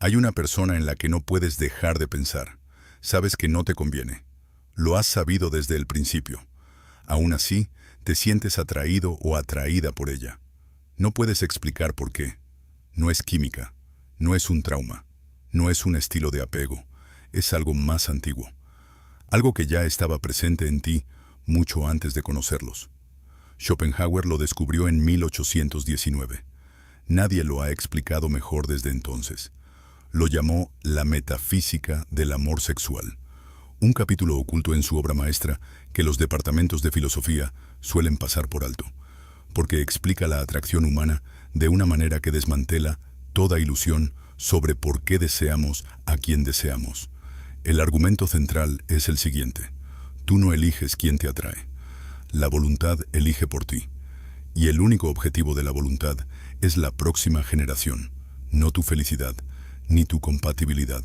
Hay una persona en la que no puedes dejar de pensar. Sabes que no te conviene. Lo has sabido desde el principio. Aún así, te sientes atraído o atraída por ella. No puedes explicar por qué. No es química, no es un trauma, no es un estilo de apego, es algo más antiguo. Algo que ya estaba presente en ti mucho antes de conocerlos. Schopenhauer lo descubrió en 1819. Nadie lo ha explicado mejor desde entonces. Lo llamó la metafísica del amor sexual, un capítulo oculto en su obra maestra que los departamentos de filosofía suelen pasar por alto, porque explica la atracción humana de una manera que desmantela toda ilusión sobre por qué deseamos a quien deseamos. El argumento central es el siguiente: tú no eliges quién te atrae. La voluntad elige por ti. Y el único objetivo de la voluntad es la próxima generación, no tu felicidad, ni tu compatibilidad,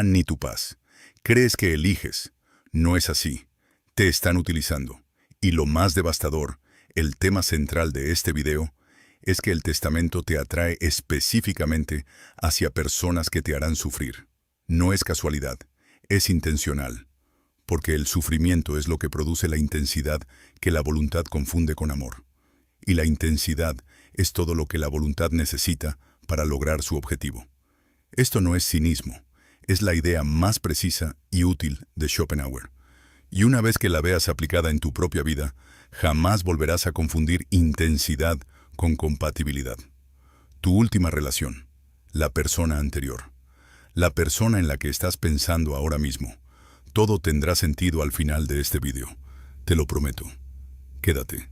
ni tu paz. Crees que eliges. No es así. Te están utilizando. Y lo más devastador, el tema central de este video, es que el testamento te atrae específicamente hacia personas que te harán sufrir. No es casualidad, es intencional. Porque el sufrimiento es lo que produce la intensidad que la voluntad confunde con amor. Y la intensidad es todo lo que la voluntad necesita para lograr su objetivo. Esto no es cinismo, es la idea más precisa y útil de Schopenhauer. Y una vez que la veas aplicada en tu propia vida, jamás volverás a confundir intensidad con compatibilidad. Tu última relación, la persona anterior, la persona en la que estás pensando ahora mismo. Todo tendrá sentido al final de este video. Te lo prometo. Quédate.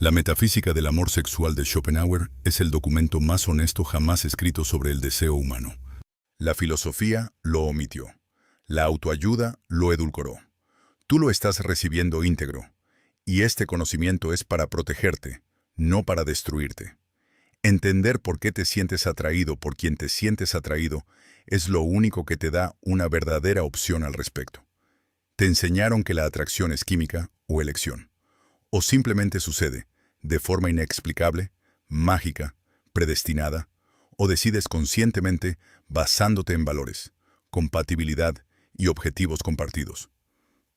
La metafísica del amor sexual de Schopenhauer es el documento más honesto jamás escrito sobre el deseo humano. La filosofía lo omitió. La autoayuda lo edulcoró. Tú lo estás recibiendo íntegro. Y este conocimiento es para protegerte, no para destruirte. Entender por qué te sientes atraído por quien te sientes atraído es lo único que te da una verdadera opción al respecto. Te enseñaron que la atracción es química o elección. O simplemente sucede, de forma inexplicable, mágica, predestinada, o decides conscientemente basándote en valores, compatibilidad y objetivos compartidos.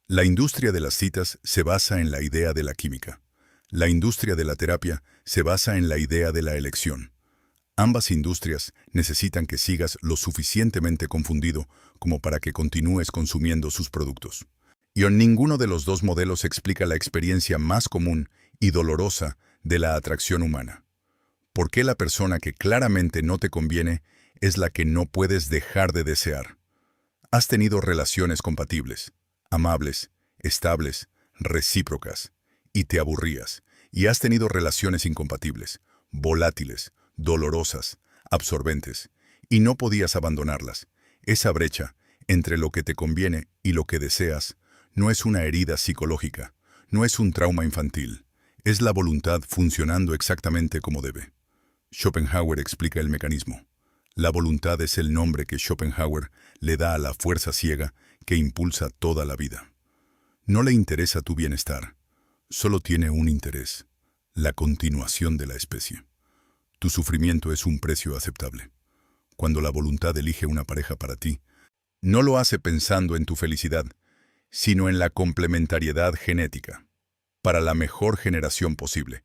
La industria de las citas se basa en la idea de la química. La industria de la terapia se basa en la idea de la elección. Ambas industrias necesitan que sigas lo suficientemente confundido como para que continúes consumiendo sus productos. Y en ninguno de los dos modelos explica la experiencia más común y dolorosa de la atracción humana. ¿Por qué la persona que claramente no te conviene es la que no puedes dejar de desear? Has tenido relaciones compatibles, amables, estables, recíprocas, y te aburrías. Y has tenido relaciones incompatibles, volátiles, dolorosas, absorbentes, y no podías abandonarlas. Esa brecha entre lo que te conviene y lo que deseas no es una herida psicológica, no es un trauma infantil, es la voluntad funcionando exactamente como debe. Schopenhauer explica el mecanismo. La voluntad es el nombre que Schopenhauer le da a la fuerza ciega que impulsa toda la vida. No le interesa tu bienestar, solo tiene un interés, la continuación de la especie. Tu sufrimiento es un precio aceptable. Cuando la voluntad elige una pareja para ti, no lo hace pensando en tu felicidad, sino en la complementariedad genética, para la mejor generación posible.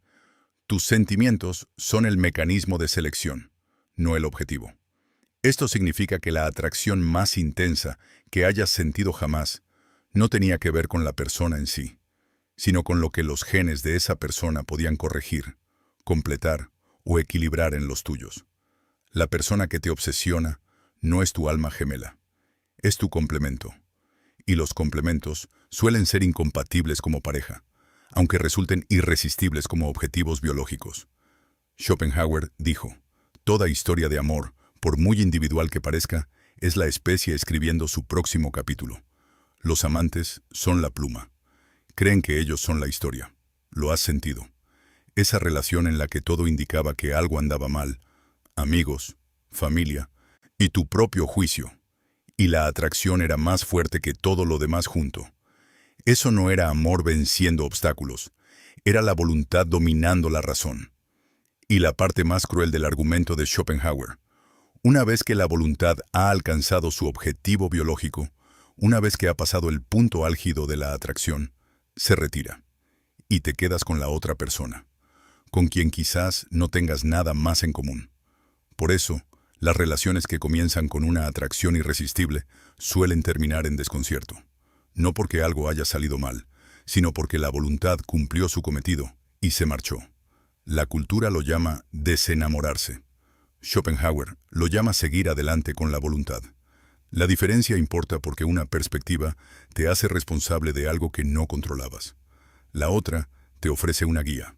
Tus sentimientos son el mecanismo de selección, no el objetivo. Esto significa que la atracción más intensa que hayas sentido jamás no tenía que ver con la persona en sí, sino con lo que los genes de esa persona podían corregir, completar o equilibrar en los tuyos. La persona que te obsesiona no es tu alma gemela, es tu complemento. Y los complementos suelen ser incompatibles como pareja, aunque resulten irresistibles como objetivos biológicos. Schopenhauer dijo, toda historia de amor, por muy individual que parezca, es la especie escribiendo su próximo capítulo. Los amantes son la pluma. Creen que ellos son la historia. Lo has sentido. Esa relación en la que todo indicaba que algo andaba mal, amigos, familia y tu propio juicio. Y la atracción era más fuerte que todo lo demás junto. Eso no era amor venciendo obstáculos, era la voluntad dominando la razón. Y la parte más cruel del argumento de Schopenhauer, Una vez que la voluntad ha alcanzado su objetivo biológico, una vez que ha pasado el punto álgido de la atracción, se retira y te quedas con la otra persona, con quien quizás no tengas nada más en común. Por eso, las relaciones que comienzan con una atracción irresistible suelen terminar en desconcierto. No porque algo haya salido mal, sino porque la voluntad cumplió su cometido y se marchó. La cultura lo llama desenamorarse. Schopenhauer lo llama seguir adelante con la voluntad. La diferencia importa porque una perspectiva te hace responsable de algo que no controlabas. La otra te ofrece una guía.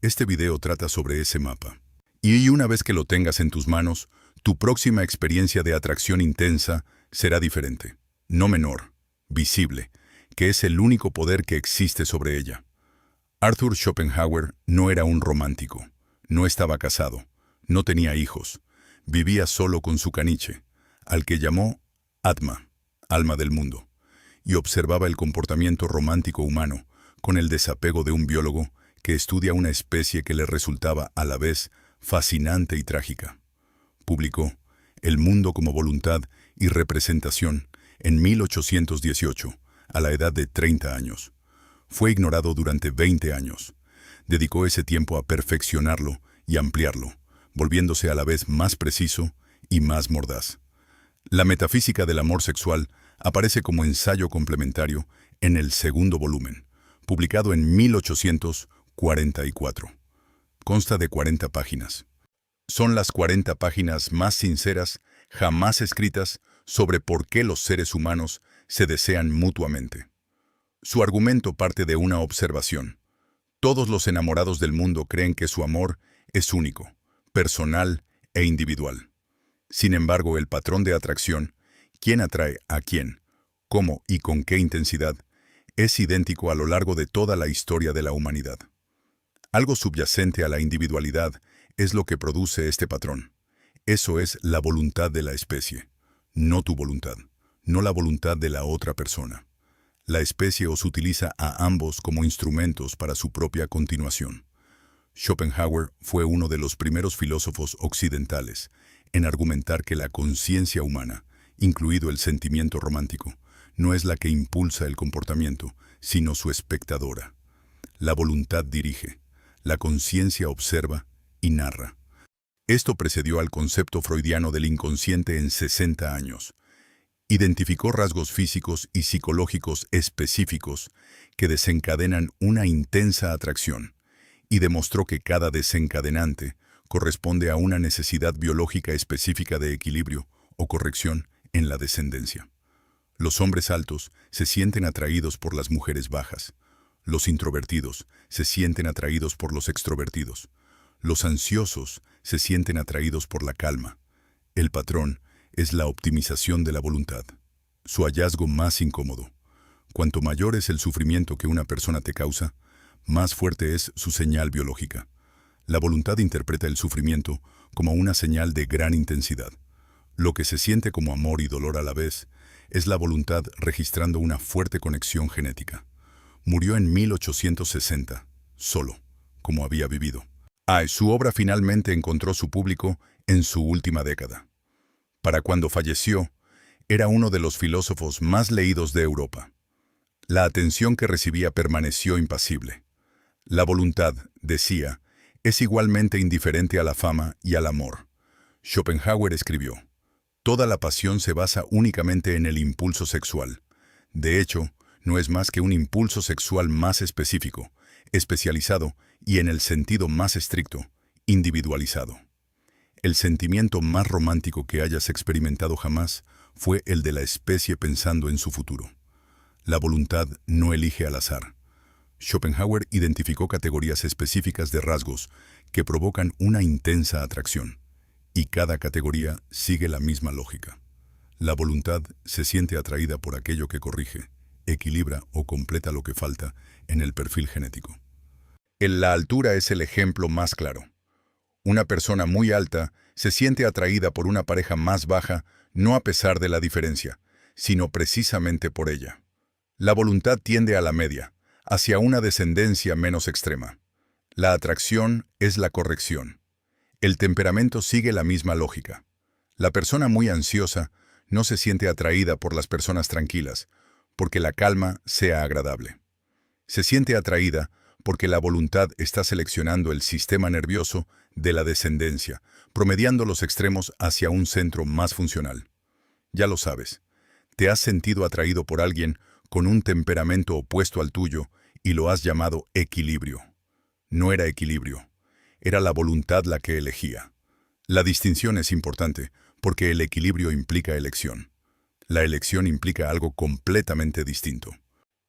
Este video trata sobre ese mapa. Y una vez que lo tengas en tus manos, tu próxima experiencia de atracción intensa será diferente, no menor, visible, que es el único poder que existe sobre ella. Arthur Schopenhauer no era un romántico, no estaba casado, no tenía hijos, vivía solo con su caniche, al que llamó Atma, alma del mundo, y observaba el comportamiento romántico humano con el desapego de un biólogo que estudia una especie que le resultaba a la vez fascinante y trágica. Publicó El mundo como voluntad y representación en 1818, a la edad de 30 años. Fue ignorado durante 20 años. Dedicó ese tiempo a perfeccionarlo y ampliarlo, volviéndose a la vez más preciso y más mordaz. La metafísica del amor sexual aparece como ensayo complementario en el segundo volumen, publicado en 1844. Consta de 40 páginas. Son las 40 páginas más sinceras jamás escritas sobre por qué los seres humanos se desean mutuamente. Su argumento parte de una observación. Todos los enamorados del mundo creen que su amor es único, personal e individual. Sin embargo, el patrón de atracción, quién atrae a quién, cómo y con qué intensidad, es idéntico a lo largo de toda la historia de la humanidad. Algo subyacente a la individualidad es lo que produce este patrón. Eso es la voluntad de la especie, no tu voluntad, no la voluntad de la otra persona. La especie os utiliza a ambos como instrumentos para su propia continuación. Schopenhauer fue uno de los primeros filósofos occidentales en argumentar que la conciencia humana, incluido el sentimiento romántico, no es la que impulsa el comportamiento, sino su espectadora. La voluntad dirige, la conciencia observa y narra. Esto precedió al concepto freudiano del inconsciente en 60 años. Identificó rasgos físicos y psicológicos específicos que desencadenan una intensa atracción y demostró que cada desencadenante corresponde a una necesidad biológica específica de equilibrio o corrección en la descendencia. Los hombres altos se sienten atraídos por las mujeres bajas. Los introvertidos se sienten atraídos por los extrovertidos. Los ansiosos se sienten atraídos por la calma. El patrón es la optimización de la voluntad. Su hallazgo más incómodo. Cuanto mayor es el sufrimiento que una persona te causa, más fuerte es su señal biológica. La voluntad interpreta el sufrimiento como una señal de gran intensidad. Lo que se siente como amor y dolor a la vez es la voluntad registrando una fuerte conexión genética. Murió en 1860, solo, como había vivido. Su obra finalmente encontró su público en su última década. Para cuando falleció, era uno de los filósofos más leídos de Europa. La atención que recibía permaneció impasible. La voluntad, decía, es igualmente indiferente a la fama y al amor. Schopenhauer escribió, toda la pasión se basa únicamente en el impulso sexual. De hecho, no es más que un impulso sexual más específico, especializado y en el sentido más estricto, individualizado. El sentimiento más romántico que hayas experimentado jamás fue el de la especie pensando en su futuro. La voluntad no elige al azar. Schopenhauer identificó categorías específicas de rasgos que provocan una intensa atracción, y cada categoría sigue la misma lógica. La voluntad se siente atraída por aquello que corrige, equilibra o completa lo que falta en el perfil genético. La altura es el ejemplo más claro. Una persona muy alta se siente atraída por una pareja más baja no a pesar de la diferencia, sino precisamente por ella. La voluntad tiende a la media, hacia una descendencia menos extrema. La atracción es la corrección. El temperamento sigue la misma lógica. La persona muy ansiosa no se siente atraída por las personas tranquilas, porque la calma sea agradable. Se siente atraída porque la voluntad está seleccionando el sistema nervioso de la descendencia, promediando los extremos hacia un centro más funcional. Ya lo sabes, te has sentido atraído por alguien con un temperamento opuesto al tuyo y lo has llamado equilibrio. No era equilibrio, era la voluntad la que elegía. La distinción es importante porque el equilibrio implica elección. La elección implica algo completamente distinto.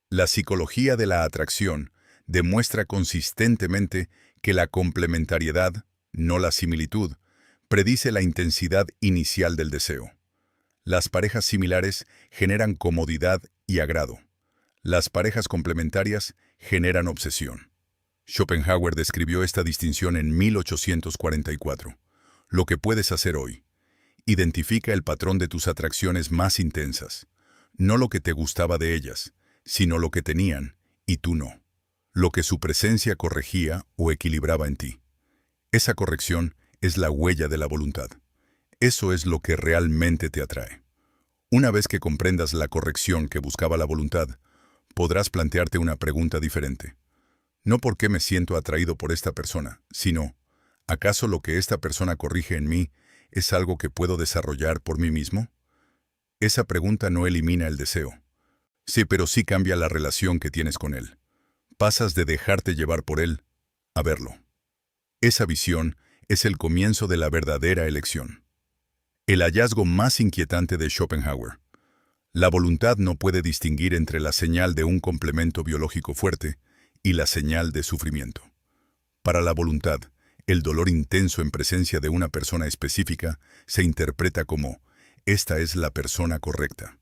La psicología de la atracción demuestra consistentemente que la complementariedad, no la similitud, predice la intensidad inicial del deseo. Las parejas similares generan comodidad y agrado. Las parejas complementarias generan obsesión. Schopenhauer describió esta distinción en 1844. Lo que puedes hacer hoy. Identifica el patrón de tus atracciones más intensas. No lo que te gustaba de ellas, sino lo que tenían, y tú no. Lo que su presencia corregía o equilibraba en ti. Esa corrección es la huella de la voluntad. Eso es lo que realmente te atrae. Una vez que comprendas la corrección que buscaba la voluntad, podrás plantearte una pregunta diferente. No por qué me siento atraído por esta persona, sino, ¿acaso lo que esta persona corrige en mí es algo que puedo desarrollar por mí mismo? Esa pregunta no elimina el deseo. Sí, pero sí cambia la relación que tienes con él. Pasas de dejarte llevar por él a verlo. Esa visión es el comienzo de la verdadera elección. El hallazgo más inquietante de Schopenhauer. La voluntad no puede distinguir entre la señal de un complemento biológico fuerte y la señal de sufrimiento. Para la voluntad, el dolor intenso en presencia de una persona específica se interpreta como «esta es la persona correcta».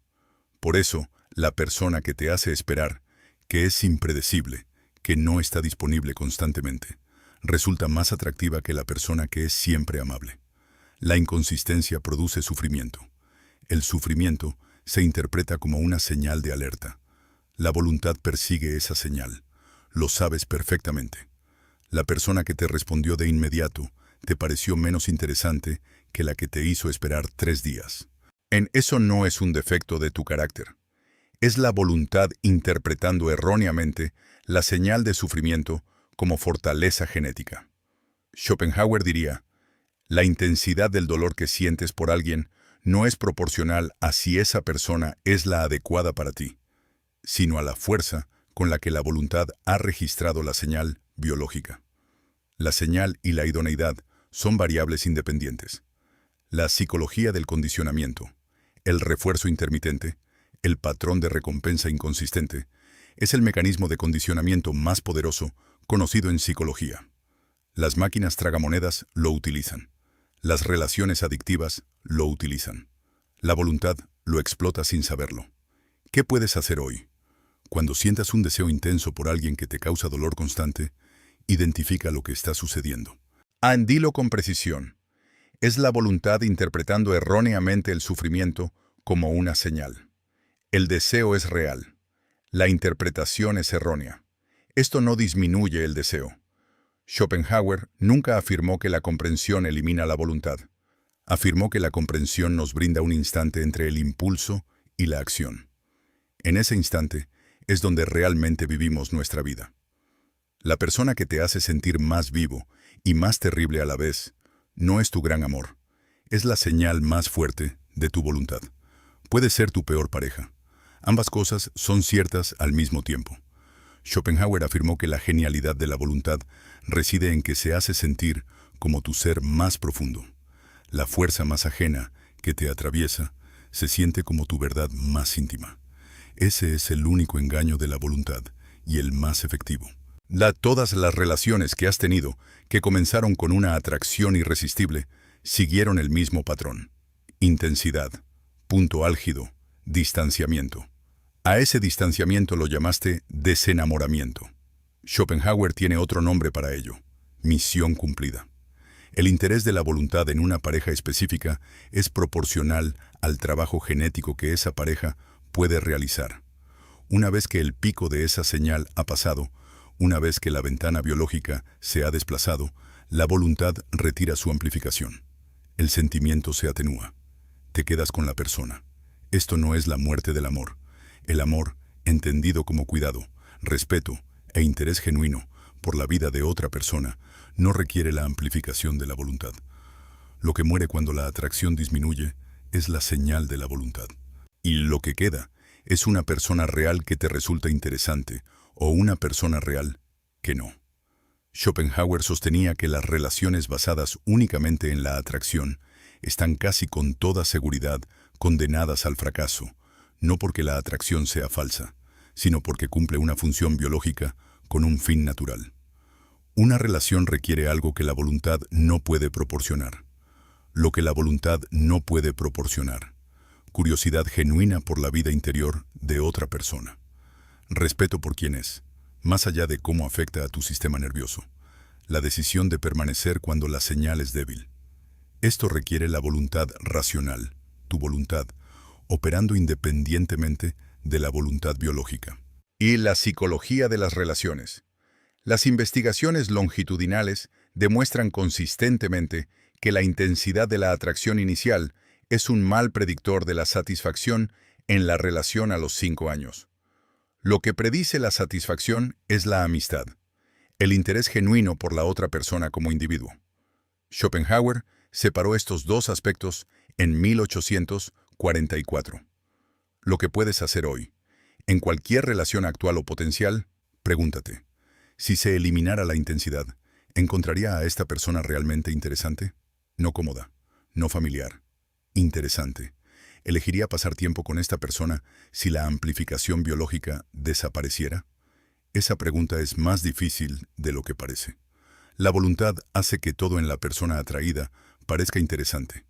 Por eso, la persona que te hace esperar, que es impredecible, que no está disponible constantemente, resulta más atractiva que la persona que es siempre amable. La inconsistencia produce sufrimiento. El sufrimiento se interpreta como una señal de alerta. La voluntad persigue esa señal. Lo sabes perfectamente. La persona que te respondió de inmediato te pareció menos interesante que la que te hizo esperar 3 días. Eso no es un defecto de tu carácter. Es la voluntad interpretando erróneamente la señal de sufrimiento como fortaleza genética. Schopenhauer diría, la intensidad del dolor que sientes por alguien no es proporcional a si esa persona es la adecuada para ti, sino a la fuerza con la que la voluntad ha registrado la señal biológica. La señal y la idoneidad son variables independientes. La psicología del condicionamiento, el refuerzo intermitente, el patrón de recompensa inconsistente, es el mecanismo de condicionamiento más poderoso conocido en psicología. Las máquinas tragamonedas lo utilizan. Las relaciones adictivas lo utilizan. La voluntad lo explota sin saberlo. ¿Qué puedes hacer hoy? Cuando sientas un deseo intenso por alguien que te causa dolor constante, identifica lo que está sucediendo. Dilo con precisión. Es la voluntad interpretando erróneamente el sufrimiento como una señal. El deseo es real. La interpretación es errónea. Esto no disminuye el deseo. Schopenhauer nunca afirmó que la comprensión elimina la voluntad. Afirmó que la comprensión nos brinda un instante entre el impulso y la acción. En ese instante es donde realmente vivimos nuestra vida. La persona que te hace sentir más vivo y más terrible a la vez no es tu gran amor. Es la señal más fuerte de tu voluntad. Puede ser tu peor pareja. Ambas cosas son ciertas al mismo tiempo. Schopenhauer afirmó que la genialidad de la voluntad reside en que se hace sentir como tu ser más profundo. La fuerza más ajena que te atraviesa se siente como tu verdad más íntima. Ese es el único engaño de la voluntad y el más efectivo. Todas las relaciones que has tenido, que comenzaron con una atracción irresistible, siguieron el mismo patrón. Intensidad, punto álgido, distanciamiento. A ese distanciamiento lo llamaste desenamoramiento. Schopenhauer tiene otro nombre para ello: misión cumplida. El interés de la voluntad en una pareja específica es proporcional al trabajo genético que esa pareja puede realizar. Una vez que el pico de esa señal ha pasado, una vez que la ventana biológica se ha desplazado, la voluntad retira su amplificación. El sentimiento se atenúa. te quedas con la persona. Esto no es la muerte del amor. El amor, entendido como cuidado, respeto e interés genuino por la vida de otra persona, no requiere la amplificación de la voluntad. Lo que muere cuando la atracción disminuye es la señal de la voluntad. Y lo que queda es una persona real que te resulta interesante o una persona real que no. Schopenhauer sostenía que las relaciones basadas únicamente en la atracción están casi con toda seguridad condenadas al fracaso, no porque la atracción sea falsa, sino porque cumple una función biológica con un fin natural. Una relación requiere algo que la voluntad no puede proporcionar. Lo que la voluntad no puede proporcionar: curiosidad genuina por la vida interior de otra persona. Respeto por quien es, más allá de cómo afecta a tu sistema nervioso. La decisión de permanecer cuando la señal es débil. Esto requiere la voluntad racional, tu voluntad, operando independientemente de la voluntad biológica. Y la psicología de las relaciones. Las investigaciones longitudinales demuestran consistentemente que la intensidad de la atracción inicial es un mal predictor de la satisfacción en la relación a los 5 años. Lo que predice la satisfacción es la amistad, el interés genuino por la otra persona como individuo. Schopenhauer separó estos dos aspectos en 1844. Lo que puedes hacer hoy, en cualquier relación actual o potencial, pregúntate: si se eliminara la intensidad, ¿encontraría a esta persona realmente interesante? No cómoda, no familiar, interesante. ¿Elegiría pasar tiempo con esta persona si la amplificación biológica desapareciera? Esa pregunta es más difícil de lo que parece. La voluntad hace que todo en la persona atraída parezca interesante.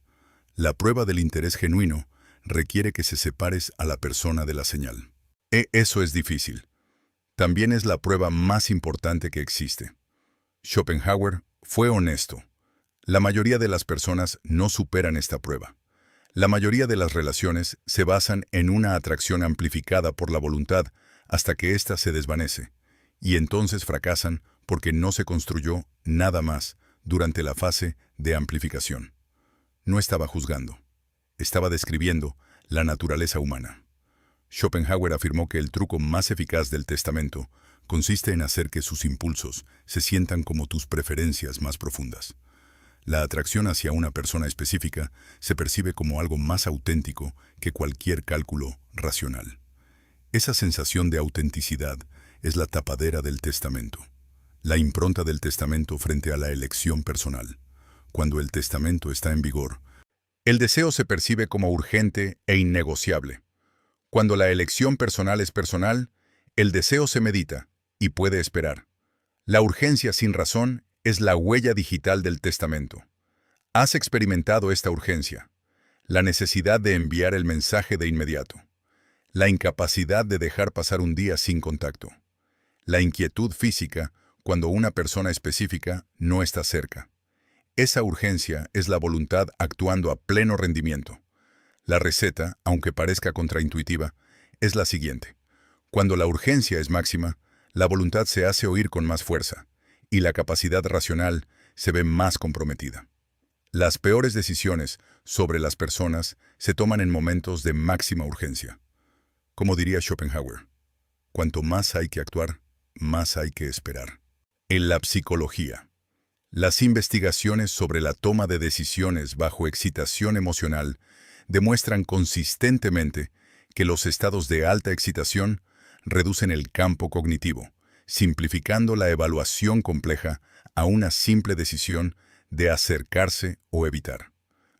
La prueba del interés genuino requiere que se separes a la persona de la señal. Eso es difícil. También es la prueba más importante que existe. Schopenhauer fue honesto. La mayoría de las personas no superan esta prueba. La mayoría de las relaciones se basan en una atracción amplificada por la voluntad hasta que ésta se desvanece, y entonces fracasan porque no se construyó nada más durante la fase de amplificación. No estaba juzgando. Estaba describiendo la naturaleza humana. Schopenhauer afirmó que el truco más eficaz del testamento consiste en hacer que sus impulsos se sientan como tus preferencias más profundas. La atracción hacia una persona específica se percibe como algo más auténtico que cualquier cálculo racional. Esa sensación de autenticidad es la tapadera del testamento, la impronta del testamento frente a la elección personal. Cuando el testamento está en vigor, el deseo se percibe como urgente e innegociable. Cuando la elección personal es personal, el deseo se medita y puede esperar. La urgencia sin razón es la huella digital del testamento. Has experimentado esta urgencia, la necesidad de enviar el mensaje de inmediato, la incapacidad de dejar pasar un día sin contacto, la inquietud física cuando una persona específica no está cerca. Esa urgencia es la voluntad actuando a pleno rendimiento. La receta, aunque parezca contraintuitiva, es la siguiente. Cuando la urgencia es máxima, la voluntad se hace oír con más fuerza, y la capacidad racional se ve más comprometida. Las peores decisiones sobre las personas se toman en momentos de máxima urgencia. Como diría Schopenhauer, cuanto más hay que actuar, más hay que esperar. En la psicología, las investigaciones sobre la toma de decisiones bajo excitación emocional demuestran consistentemente que los estados de alta excitación reducen el campo cognitivo, simplificando la evaluación compleja a una simple decisión de acercarse o evitar.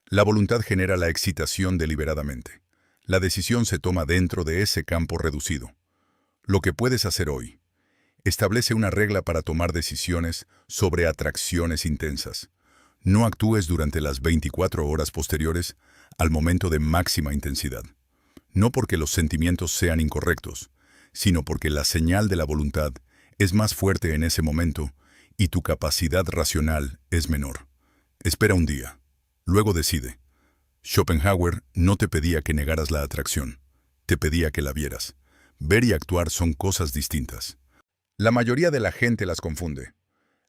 La voluntad genera la excitación deliberadamente. La decisión se toma dentro de ese campo reducido. Lo que puedes hacer hoy: establece una regla para tomar decisiones sobre atracciones intensas. No actúes durante las 24 horas posteriores al momento de máxima intensidad. No porque los sentimientos sean incorrectos, sino porque la señal de la voluntad es más fuerte en ese momento y tu capacidad racional es menor. Espera un día. Luego decide. Schopenhauer no te pedía que negaras la atracción, te pedía que la vieras. Ver y actuar son cosas distintas. La mayoría de la gente las confunde.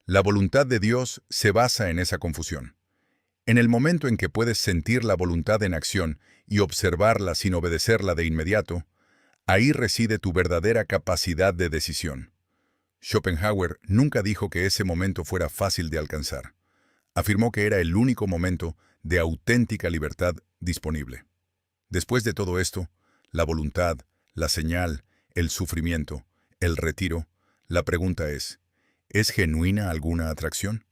La voluntad de Dios se basa en esa confusión. En el momento en que puedes sentir la voluntad en acción y observarla sin obedecerla de inmediato, ahí reside tu verdadera capacidad de decisión. Schopenhauer nunca dijo que ese momento fuera fácil de alcanzar. Afirmó que era el único momento de auténtica libertad disponible. Después de todo esto, la voluntad, la señal, el sufrimiento, el retiro, la pregunta ¿es genuina alguna atracción?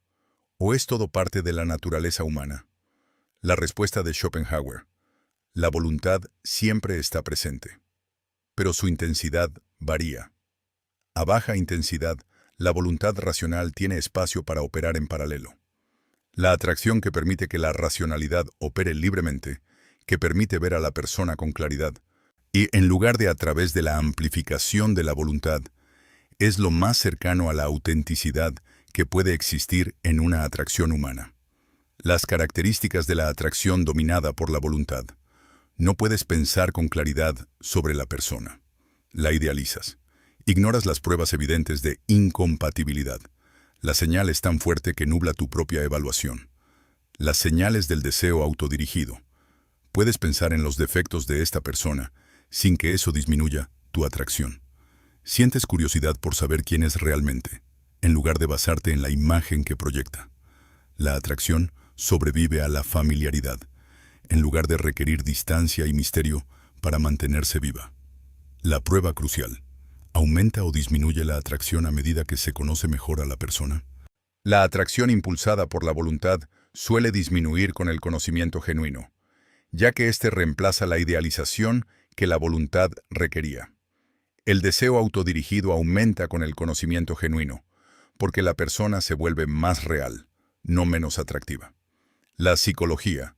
¿O es todo parte de la naturaleza humana? La respuesta de Schopenhauer: la voluntad siempre está presente, pero su intensidad varía. A baja intensidad, la voluntad racional tiene espacio para operar en paralelo. La atracción que permite que la racionalidad opere libremente, que permite ver a la persona con claridad, y en lugar de a través de la amplificación de la voluntad, es lo más cercano a la autenticidad que puede existir en una atracción humana. Las características de la atracción dominada por la voluntad. No puedes pensar con claridad sobre la persona. La idealizas. Ignoras las pruebas evidentes de incompatibilidad. La señal es tan fuerte que nubla tu propia evaluación. Las señales del deseo autodirigido. Puedes pensar en los defectos de esta persona sin que eso disminuya tu atracción. Sientes curiosidad por saber quién es realmente, en lugar de basarte en la imagen que proyecta. La atracción sobrevive a la familiaridad, en lugar de requerir distancia y misterio para mantenerse viva. La prueba crucial. ¿Aumenta o disminuye la atracción a medida que se conoce mejor a la persona? La atracción impulsada por la voluntad suele disminuir con el conocimiento genuino, ya que éste reemplaza la idealización que la voluntad requería. El deseo autodirigido aumenta con el conocimiento genuino, porque la persona se vuelve más real, no menos atractiva. La psicología.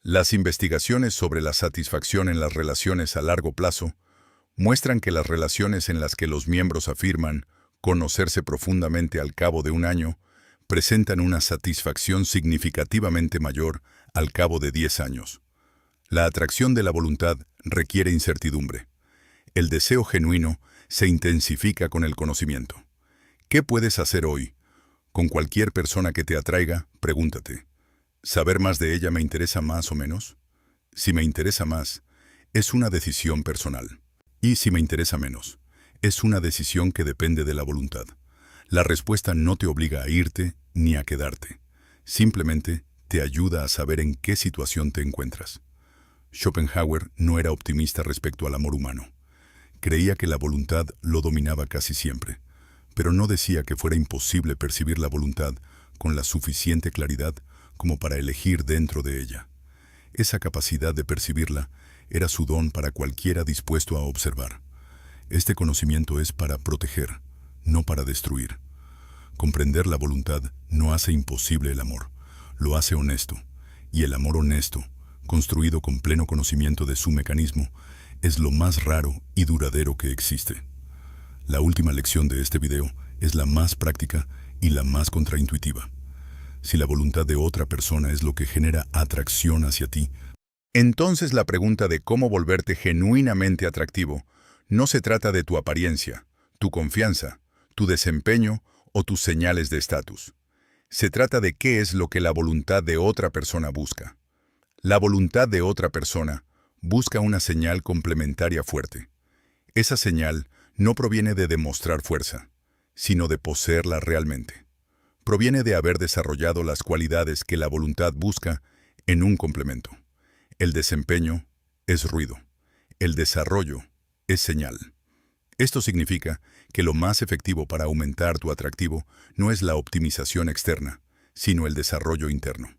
Las investigaciones sobre la satisfacción en las relaciones a largo plazo muestran que las relaciones en las que los miembros afirman conocerse profundamente al cabo de un año presentan una satisfacción significativamente mayor al cabo de 10 años. La atracción de la voluntad requiere incertidumbre. El deseo genuino se intensifica con el conocimiento. ¿Qué puedes hacer hoy? Con cualquier persona que te atraiga, pregúntate: ¿saber más de ella me interesa más o menos? Si me interesa más, es una decisión personal. Y si me interesa menos, es una decisión que depende de la voluntad. La respuesta no te obliga a irte ni a quedarte. Simplemente te ayuda a saber en qué situación te encuentras. Schopenhauer no era optimista respecto al amor humano. Creía que la voluntad lo dominaba casi siempre, pero no decía que fuera imposible percibir la voluntad con la suficiente claridad como para elegir dentro de ella. Esa capacidad de percibirla era su don para cualquiera dispuesto a observar. Este conocimiento es para proteger, no para destruir. Comprender la voluntad no hace imposible el amor, lo hace honesto, y el amor honesto, construido con pleno conocimiento de su mecanismo, es lo más raro y duradero que existe. La última lección de este video es la más práctica y la más contraintuitiva. Si la voluntad de otra persona es lo que genera atracción hacia ti, entonces la pregunta de cómo volverte genuinamente atractivo no se trata de tu apariencia, tu confianza, tu desempeño o tus señales de estatus. Se trata de qué es lo que la voluntad de otra persona busca. La voluntad de otra persona busca una señal complementaria fuerte. Esa señal no proviene de demostrar fuerza, sino de poseerla realmente. Proviene de haber desarrollado las cualidades que la voluntad busca en un complemento. El desempeño es ruido. El desarrollo es señal. Esto significa que lo más efectivo para aumentar tu atractivo no es la optimización externa, sino el desarrollo interno.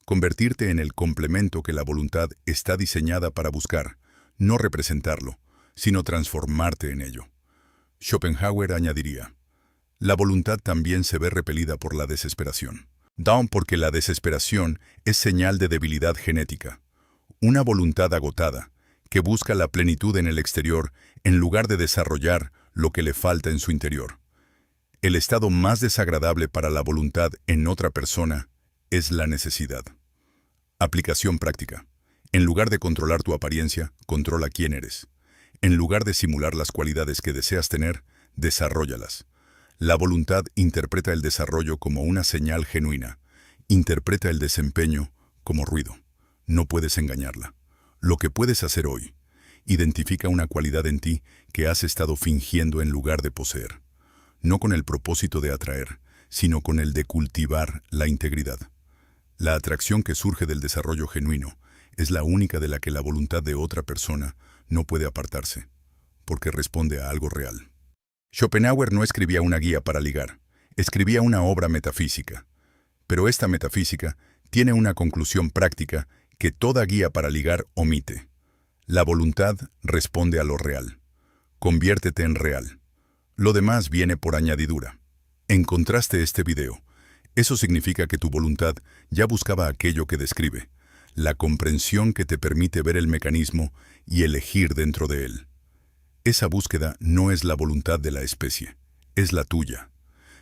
Convertirte en el complemento que la voluntad está diseñada para buscar, no representarlo, sino transformarte en ello. Schopenhauer añadiría: la voluntad también se ve repelida por la desesperación. Down porque la desesperación es señal de debilidad genética. Una voluntad agotada, que busca la plenitud en el exterior en lugar de desarrollar lo que le falta en su interior. El estado más desagradable para la voluntad en otra persona es la necesidad. Aplicación práctica. En lugar de controlar tu apariencia, controla quién eres. En lugar de simular las cualidades que deseas tener, desarróllalas. La voluntad interpreta el desarrollo como una señal genuina. Interpreta el desempeño como ruido. No puedes engañarla. Lo que puedes hacer hoy: identifica una cualidad en ti que has estado fingiendo en lugar de poseer. No con el propósito de atraer, sino con el de cultivar la integridad. La atracción que surge del desarrollo genuino es la única de la que la voluntad de otra persona no puede apartarse, porque responde a algo real. Schopenhauer no escribía una guía para ligar, escribía una obra metafísica. Pero esta metafísica tiene una conclusión práctica que toda guía para ligar omite. La voluntad responde a lo real. Conviértete en real. Lo demás viene por añadidura. ¿Encontraste este video? Eso significa que tu voluntad ya buscaba aquello que describe, la comprensión que te permite ver el mecanismo y elegir dentro de él. Esa búsqueda no es la voluntad de la especie, es la tuya.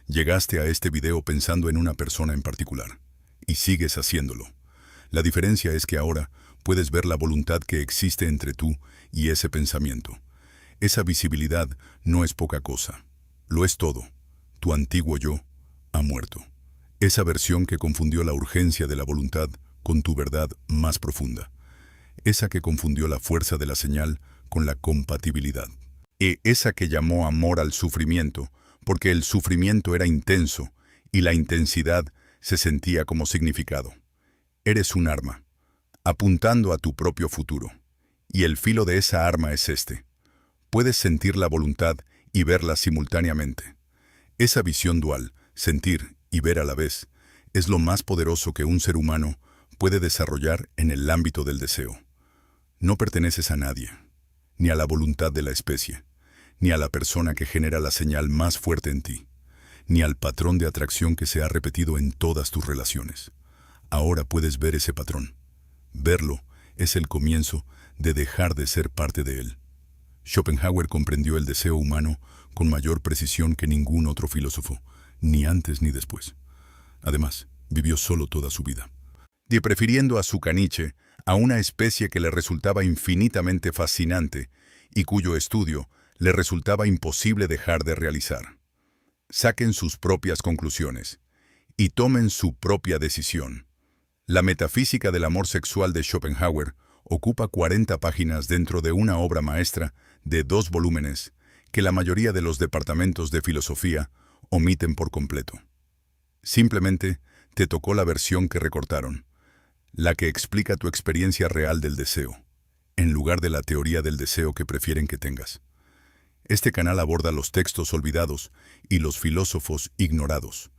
Llegaste a este video pensando en una persona en particular, y sigues haciéndolo. La diferencia es que ahora puedes ver la voluntad que existe entre tú y ese pensamiento. Esa visibilidad no es poca cosa, lo es todo. Tu antiguo yo ha muerto. Esa versión que confundió la urgencia de la voluntad con tu verdad más profunda. Esa que confundió la fuerza de la señal con la compatibilidad. Esa que llamó amor al sufrimiento, porque el sufrimiento era intenso y la intensidad se sentía como significado. Eres un arma, apuntando a tu propio futuro. Y el filo de esa arma es este. Puedes sentir la voluntad y verla simultáneamente. Esa visión dual, sentir y ver a la vez, es lo más poderoso que un ser humano puede desarrollar en el ámbito del deseo. No perteneces a nadie, ni a la voluntad de la especie, ni a la persona que genera la señal más fuerte en ti, ni al patrón de atracción que se ha repetido en todas tus relaciones. Ahora puedes ver ese patrón. Verlo es el comienzo de dejar de ser parte de él. Schopenhauer comprendió el deseo humano con mayor precisión que ningún otro filósofo, ni antes ni después. Además, vivió solo toda su vida, prefiriendo a su caniche a una especie que le resultaba infinitamente fascinante y cuyo estudio le resultaba imposible dejar de realizar. Saquen sus propias conclusiones y tomen su propia decisión. La metafísica del amor sexual de Schopenhauer ocupa 40 páginas dentro de una obra maestra de 2 volúmenes que la mayoría de los departamentos de filosofía omiten por completo. Simplemente te tocó la versión que recortaron, la que explica tu experiencia real del deseo, en lugar de la teoría del deseo que prefieren que tengas. Este canal aborda los textos olvidados y los filósofos ignorados,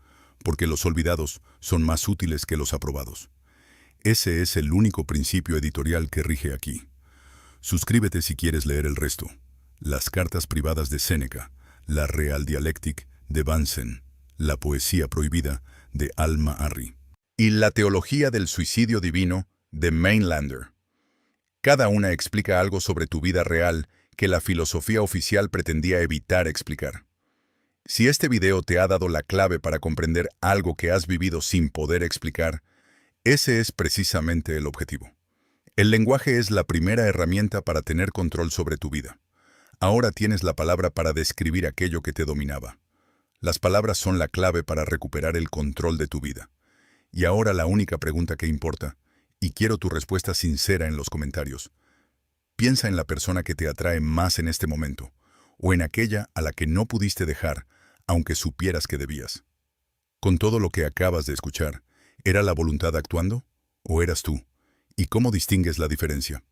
porque los olvidados son más útiles que los aprobados. Ese es el único principio editorial que rige aquí. Suscríbete si quieres leer el resto. Las cartas privadas de Séneca, la Real Dialectic de Bunsen, la poesía prohibida de Alma Harry y la teología del suicidio divino de Mainlander. Cada una explica algo sobre tu vida real que la filosofía oficial pretendía evitar explicar. Si este video te ha dado la clave para comprender algo que has vivido sin poder explicar, ese es precisamente el objetivo. El lenguaje es la primera herramienta para tener control sobre tu vida. Ahora tienes la palabra para describir aquello que te dominaba. Las palabras son la clave para recuperar el control de tu vida. Y ahora la única pregunta que importa, y quiero tu respuesta sincera en los comentarios. Piensa en la persona que te atrae más en este momento, o en aquella a la que no pudiste dejar, aunque supieras que debías. Con todo lo que acabas de escuchar, ¿era la voluntad actuando? ¿O eras tú? ¿Y cómo distingues la diferencia?